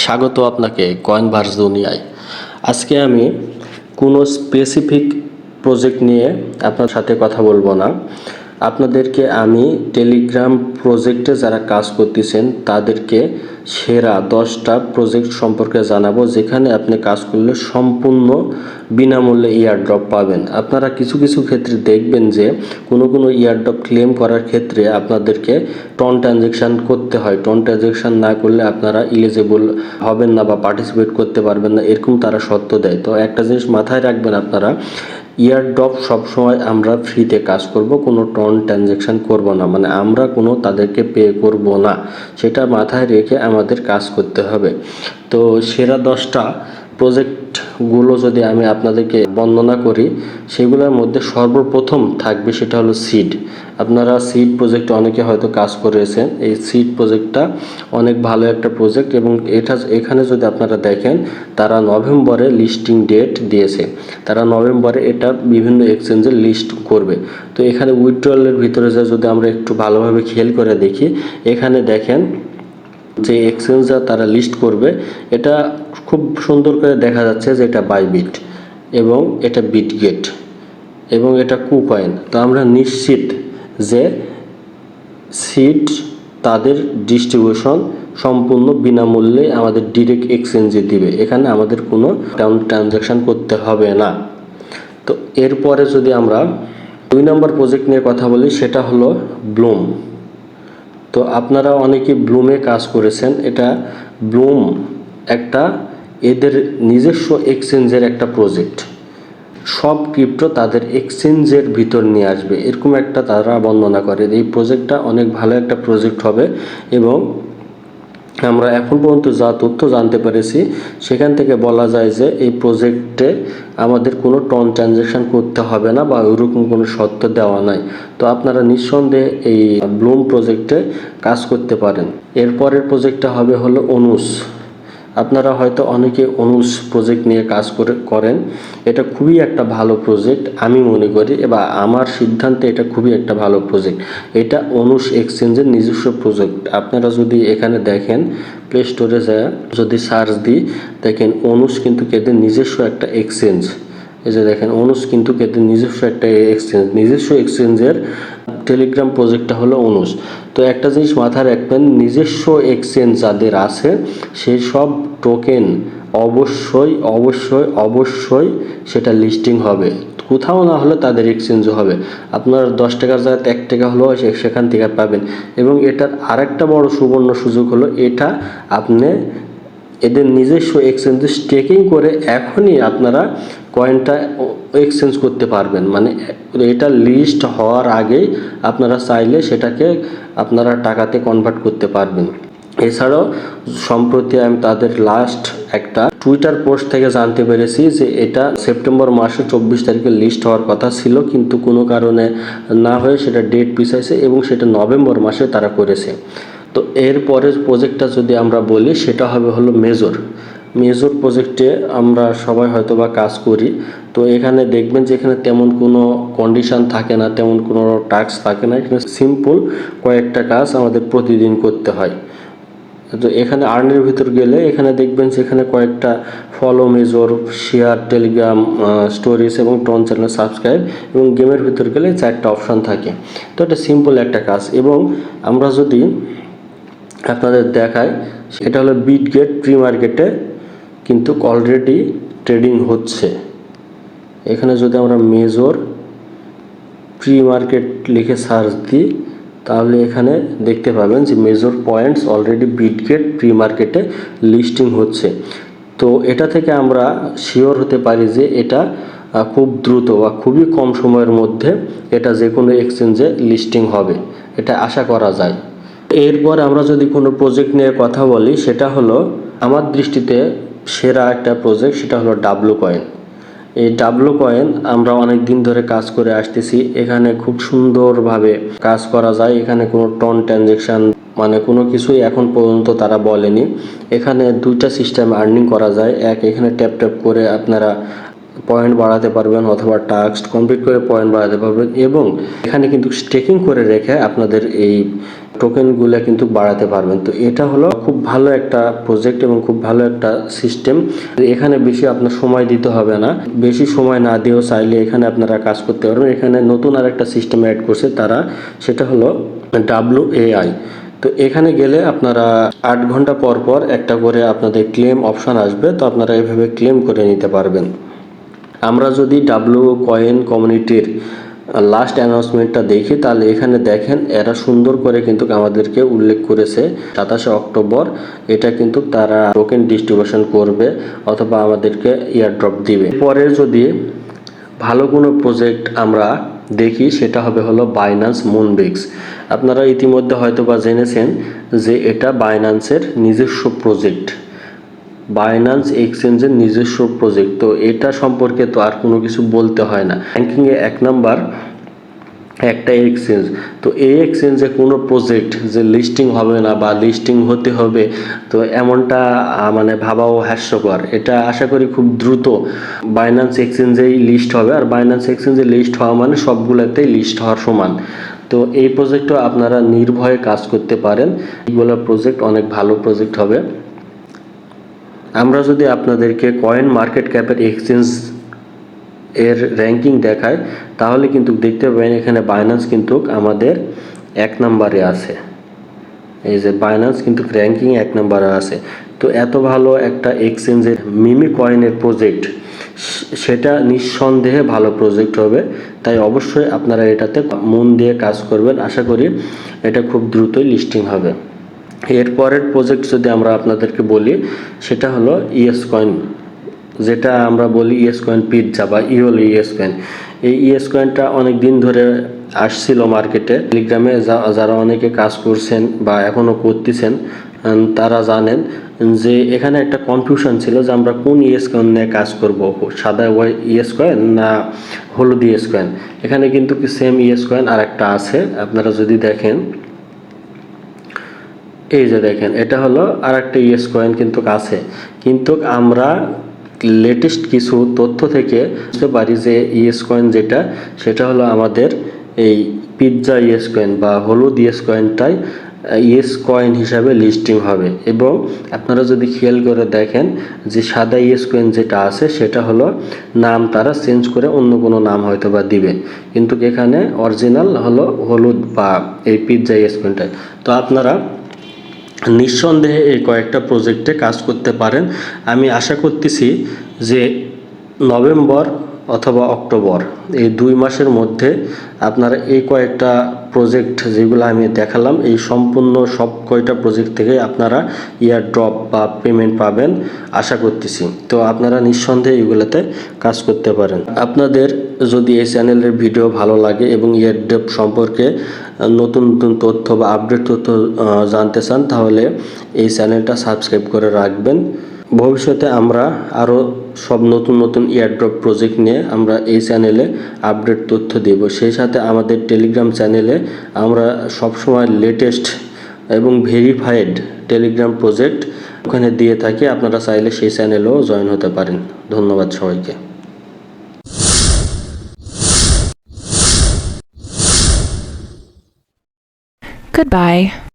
স্বাগত আপনাকে কয়েনভার্স দুনিয়ায়। আজকে আমি কোনো স্পেসিফিক প্রজেক্ট নিয়ে আপনার সাথে কথা বলবো না। আপনাদেরকে আমি টেলিগ্রাম প্রজেক্টে যারা কাজ করতেছেন তাদেরকে সেরা 10টা প্রজেক্ট সম্পর্কে জানাবো, যেখানে আপনি কাজ করলে সম্পূর্ণ বিনামূল্যে ইয়ারড্রপ পাবেন। আপনারা কিছু কিছু ক্ষেত্রে দেখবেন যে কোনো ইয়ারড্রপ ক্লেম করার ক্ষেত্রে আপনাদেরকে টন ট্রানজ্যাকশান করতে হয়। টন ট্রানজ্যাকশান না করলে আপনারা ইলিজিবল হবেন না বা পার্টিসিপেট করতে পারবেন না, এরকম তারা শর্ত দেয়। তো একটা জিনিস মাথায় রাখবেন আপনারা, ইয়ারড্রপ সবসময় আমরা ফ্রিতে কাজ করব, কোনো টন ট্রানজ্যাকশান করব না, মানে আমরা কোনো তাদেরকে পে করব না, সেটা মাথায় রেখে আমাদের কাজ করতে হবে। তো সেরা 10টা প্রজেক্টগুলো যদি আমি আপনাদেরকে বর্ণনা করি, সেগুলোর মধ্যে সর্বপ্রথম থাকবে সেটা হলো সিড। আপনারা সিড প্রজেক্টে অনেকে হয়তো কাজ করেছেন। এই সিড প্রজেক্টটা অনেক ভালো একটা প্রজেক্ট এবং এখানে যদি আপনারা দেখেন, তারা নভেম্বরে লিস্টিং ডেট দিয়েছে। তারা নভেম্বরে এটা বিভিন্ন এক্সচেঞ্জে লিস্ট করবে। তো এখানে উইথড্রয়ালের ভিতরে যদি আমরা একটু ভালোভাবে খেয়াল করে দেখি, এখানে দেখেন যে এক্সচেঞ্জটা তারা লিস্ট করবে, এটা খুব সুন্দর করে দেখা যাচ্ছে যে এটা বাইবিট এবং এটা বিটগেট এবং এটা কুকয়েন। তো আমরা নিশ্চিত যে সিড তাদের ডিস্ট্রিবিউশন সম্পূর্ণ বিনামূল্যে আমাদের ডিরেক্ট এক্সচেঞ্জে দিবে, এখানে আমাদের কোনো ট্রানজ্যাকশান করতে হবে না। তো এরপরে যদি আমরা 2 নম্বর প্রজেক্ট নিয়ে কথা বলি, সেটা হলো ব্লুম। তো আপনারা অনেকে ব্লুমে কাজ করেছেন। এটা ব্লুম একটা এদের নিজস্ব এক্সচেঞ্জের একটা প্রজেক্ট। সব ক্রিপ্টো তাদের এক্সচেঞ্জের ভিতর নিয়ে আসবে, এরকম একটা তারা বর্ণনা করে। এই প্রজেক্টটা অনেক ভালো একটা প্রজেক্ট হবে এবং আমরা এখন পর্যন্ত যা তথ্য জানতে পেরেছি সেখান থেকে বলা যায় যে এই প্রজেক্টে আমাদের কোনো টন ট্রানজ্যাকশান করতে হবে না বা ওইরকম কোনো শর্ত দেওয়া নাই। তো আপনারা নিঃসন্দেহে এই ব্লুম প্রজেক্টে কাজ করতে পারেন। এরপরের প্রজেক্টটা হলো অনুস। আপনারা হয়তো অনেকে অনুস প্রজেক্ট নিয়ে কাজ করেন। এটা খুবই একটা ভালো প্রজেক্ট আমি মনে করি, বা আমার সিদ্ধান্তে এটা খুবই একটা ভালো প্রজেক্ট। এটা অনুস এক্সচেঞ্জের নিজস্ব প্রজেক্ট। আপনারা যদি এখানে দেখেন, প্লে স্টোরে যায় যদি সার্চ দিই, দেখেন অনুস কিন্তু এদের নিজস্ব একটা এক্সচেঞ্জ। এই যে দেখেন, অনুস কিন্তু এদের নিজস্ব একটা এক্সচেঞ্জ, নিজস্ব এক্সচেঞ্জের টেলিগ্রাম প্রজেক্টটা হলো অনুস। তো একটা জিনিস মাথায় রাখবেন, নিজস্ব এক্সচেঞ্জ যাদের আছে সেই সব টোকেন অবশ্যই অবশ্যই অবশ্যই সেটা লিস্টিং হবে, কোথাও না হলে তাদের এক্সচেঞ্জও হবে। আপনার 10 টাকার জায়গায় 1 টাকা হলেও সেখান থেকে পাবেন। এবং এটার আরেকটা বড় সুবর্ণ সুযোগ হলো, এটা আপনি এদের নিজস্ব এক্সচেঞ্জে স্টেকিং করে এখনই আপনারা কয়েনটা এক্সচেঞ্জ করতে পারবেন। মানে এটা লিস্ট হওয়ার আগেই আপনারা চাইলে সেটাকে আপনারা টাকাতে কনভার্ট করতে পারবেন। এছাড়াও সম্প্রতি আমি তাদের লাস্ট একটা টুইটার পোস্ট থেকে জানতে পেরেছি যে এটা সেপ্টেম্বর মাসে 24 তারিখে লিস্ট হওয়ার কথা ছিল, কিন্তু কোনো কারণে না হয়ে সেটা ডেট পিছাইছে এবং সেটা নভেম্বর মাসে তারা করেছে। তো এরপরের প্রজেক্টটা যদি আমরা বলি, সেটা হলো মেজর প্রজেক্টে আমরা সবাই হয়তো বা কাজ করি। তো এখানে দেখবেন যে এখানে তেমন কোনো কন্ডিশন থাকে না, তেমন কোনো টাস্ক থাকে না। এখানে সিম্পল কয়েকটা কাজ আমাদের প্রতিদিন করতে হয়। তো এখানে আর্নের ভিতর গেলে এখানে দেখবেন যে এখানে কয়েকটা follow major, share, Telegram stories এবং টন চ্যানেল সাবস্ক্রাইব, এবং গেমের ভিতর গেলে 4টা অপশান থাকে। তো এটা সিম্পল একটা কাজ। এবং আমরা যদি আপনাদের দেখাই, এটা হলো বিটগেট প্রি মার্কেটে কিন্তু অলরেডি ট্রেডিং হচ্ছে। এখানে যদি আমরা মেজর প্রি মার্কেট লিখে সার্চ দিই, তাহলে এখানে দেখতে পাবেন যে major points already Bitget pre মার্কেটে লিস্টিং হচ্ছে। তো এটা থেকে আমরা শিওর হতে পারি যে এটা খুব দ্রুত বা খুবই কম সময়ের মধ্যে এটা যে কোনো এক্সচেঞ্জে লিস্টিং হবে, এটা আশা করা যায়। এরপর আমরা যদি কোনো প্রজেক্ট নিয়ে কথা বলি, সেটা হলো আমার দৃষ্টিতে সেরা একটা প্রজেক্ট, সেটা হলো ডাব্লু কয়েন। এই ডাব্লু কয়েন আমরা অনেক দিন ধরে কাজ করে আসতেছি। এখানে খুব সুন্দরভাবে কাজ করা যায়। এখানে কোনো টন ট্রানজ্যাকশান মানে কোনো কিছুই এখন পর্যন্ত তারা বলেনি। এখানে 2টা সিস্টেম আর্নিং করা যায়। এখানে ট্যাপ ট্যাপ করে আপনারা পয়েন্ট বাড়াতে পারবেন অথবা টাস্ক কমপ্লিট করে পয়েন্ট বাড়াতে পারবেন, এবং এখানে কিন্তু স্টেকিং করে রেখে আপনাদের এই টোকেনগুলো কিন্তু বাড়াতে পারবেন। তো এটা হলো খুব ভালো একটা প্রজেক্ট এবং খুব ভালো একটা সিস্টেম। এখানে বেশি আপনার সময় দিতে হবে না, বেশি সময় না দিয়েও চাইলে এখানে আপনারা কাজ করতে পারবেন। এখানে নতুন আর একটা সিস্টেম অ্যাড করছে তারা, সেটা হলো WAI। তো এখানে গেলে আপনারা 8 ঘন্টা পর পর একটা করে আপনাদের ক্লেম অপশন আসবে, তো আপনারা এভাবে ক্লেম করে নিতে পারবেন। আমরা যদি কয়েন কমিউনিটির লাস্ট অ্যানাউন্সমেন্টটা দেখি, তাহলে এখানে দেখেন এরা সুন্দর করে কিন্তু আমাদেরকে উল্লেখ করেছে 27শে অক্টোবর এটা কিন্তু তারা টোকেন ডিস্ট্রিবিউশন করবে অথবা আমাদেরকে ইয়ারড্রপ দিবে। পরে যদি ভালো কোনো প্রজেক্ট আমরা দেখি সেটা হলো বাইন্যান্স মুনবিক্স। আপনারা ইতিমধ্যে হয়তো বা জেনেছেন যে এটা বাইন্যান্সের নিজস্ব প্রজেক্ট, বাইন্যান্স এক্সচেঞ্জের নিজস্ব প্রজেক্ট। তো এটা সম্পর্কে তো আর কোনো কিছু বলতে হয় না, র্যাঙ্কিংয়ে 1 নাম্বার একটা এক্সচেঞ্জ। তো এই এক্সচেঞ্জে কোনো প্রজেক্ট যে লিস্টিং হবে না বা লিস্টিং হতে হবে, তো এমনটা মানে ভাবাও হাস্যকর। এটা আশা করি খুব দ্রুত বাইন্যান্স এক্সচেঞ্জেই লিস্ট হবে, আর বাইন্যান্স এক্সচেঞ্জে লিস্ট হওয়া মানে সবগুলোতেই লিস্ট হওয়ার সমান। তো এই প্রজেক্টও আপনারা নির্ভয়ে কাজ করতে পারেন, এইগুলো প্রজেক্ট অনেক ভালো প্রজেক্ট হবে। আমরা যদি আপনাদেরকে কয়েন মার্কেট ক্যাপের এক্সচেঞ্জ এর র্যাঙ্কিং দেখায়, তাহলে কিন্তু দেখতে পাবেন এখানে বাইন্যান্স কিন্তু আমাদের 1 নম্বরে আছে। এই যে বাইন্যান্স কিন্তু র্যাঙ্কিং 1 নম্বরে আছে। তো এত ভালো একটা এক্সচেঞ্জের মিমি কয়েনের প্রজেক্ট, সেটা নিঃসন্দেহে ভালো প্রজেক্ট হবে। তাই অবশ্যই আপনারা এটাতে মন দিয়ে কাজ করবেন, আশা করি এটা খুব দ্রুতই লিস্টিং হবে। এরপরের প্রজেক্ট যদি আমরা আপনাদেরকে বলি, সেটা হলো ইএস কয়েন, যেটা আমরা বলি ইএস কয়েন পিৎজা বা ইওলি ইএস কয়েন। এই ইএস কয়েনটা অনেক দিন ধরে আসছিল মার্কেটে। টেলিগ্রামে যারা অনেকে কাজ করছেন বা এখনও করতেছেন তারা জানেন যে এখানে একটা কনফিউশন ছিল যে আমরা কোন ইএস কয়েন নিয়ে কাজ করব, সাদা ইএস কয়েন না হলুদ ইএস কয়েন। এখানে কিন্তু সেম ইএস কয়েন আর একটা আছে, আপনারা যদি দেখেন, এই যে দেখেন এটা হলো আর একটা ইএস কয়েন কিন্তু আছে। কিন্তু আমরা লেটেস্ট কিছু তথ্য থেকে বুঝতে পারি যে ইএস কয়েন যেটা, সেটা হলো আমাদের এই পিৎজা ইএস কয়েন বা হলুদ ইএস কয়েনটাই ইএস কয়েন হিসাবে লিস্টিং হবে। এবং আপনারা যদি খেয়াল করে দেখেন যে সাদা ইএস কয়েন যেটা আছে সেটা হলো নাম তারা চেঞ্জ করে অন্য কোনো নাম হয়তো বা দিবে, কিন্তু এখানে অরিজিনাল হলো হলুদ বা এই পিৎজা ইএস কয়েনটাই। তো আপনারা নিঃসন্দেহে এই কয়েকটা প্রজেক্টে কাজ করতে পারেন। আমি আশা করতেছি যে নভেম্বর অথবা অক্টোবর এই 2 মাসের মধ্যে আপনারা এই কয়েকটা প্রজেক্ট যেগুলো আমি দেখালাম, এই সম্পূর্ণ সব কয়টা প্রজেক্ট থেকে আপনারা ইয়ার ড্রপ বা পেমেন্ট পাবেন আশা করতেছি। তো আপনারা নিঃসন্দেহে এগুলোতে কাজ করতে পারেন। আপনাদের যদি এই চ্যানেলের ভিডিও ভালো লাগে এবং ইয়ার ড্রপ সম্পর্কে নতুন নতুন তথ্য বা আপডেট তথ্য জানতে চান, তাহলে এই চ্যানেলটা সাবস্ক্রাইব করে রাখবেন। ভবিষ্যতে আমরা আরও সব নতুন নতুন এয়ারড্রপ প্রজেক্ট নিয়ে আমরা এই চ্যানেলে আপডেট তথ্য দেব। সেই সাথে আমাদের টেলিগ্রাম চ্যানেলে আমরা সবসময় লেটেস্ট এবং ভেরিফাইড টেলিগ্রাম প্রজেক্ট ওখানে দিয়ে থাকি, আপনারা চাইলে সেই চ্যানেলেও জয়েন হতে পারেন। ধন্যবাদ সবাইকে। Goodbye.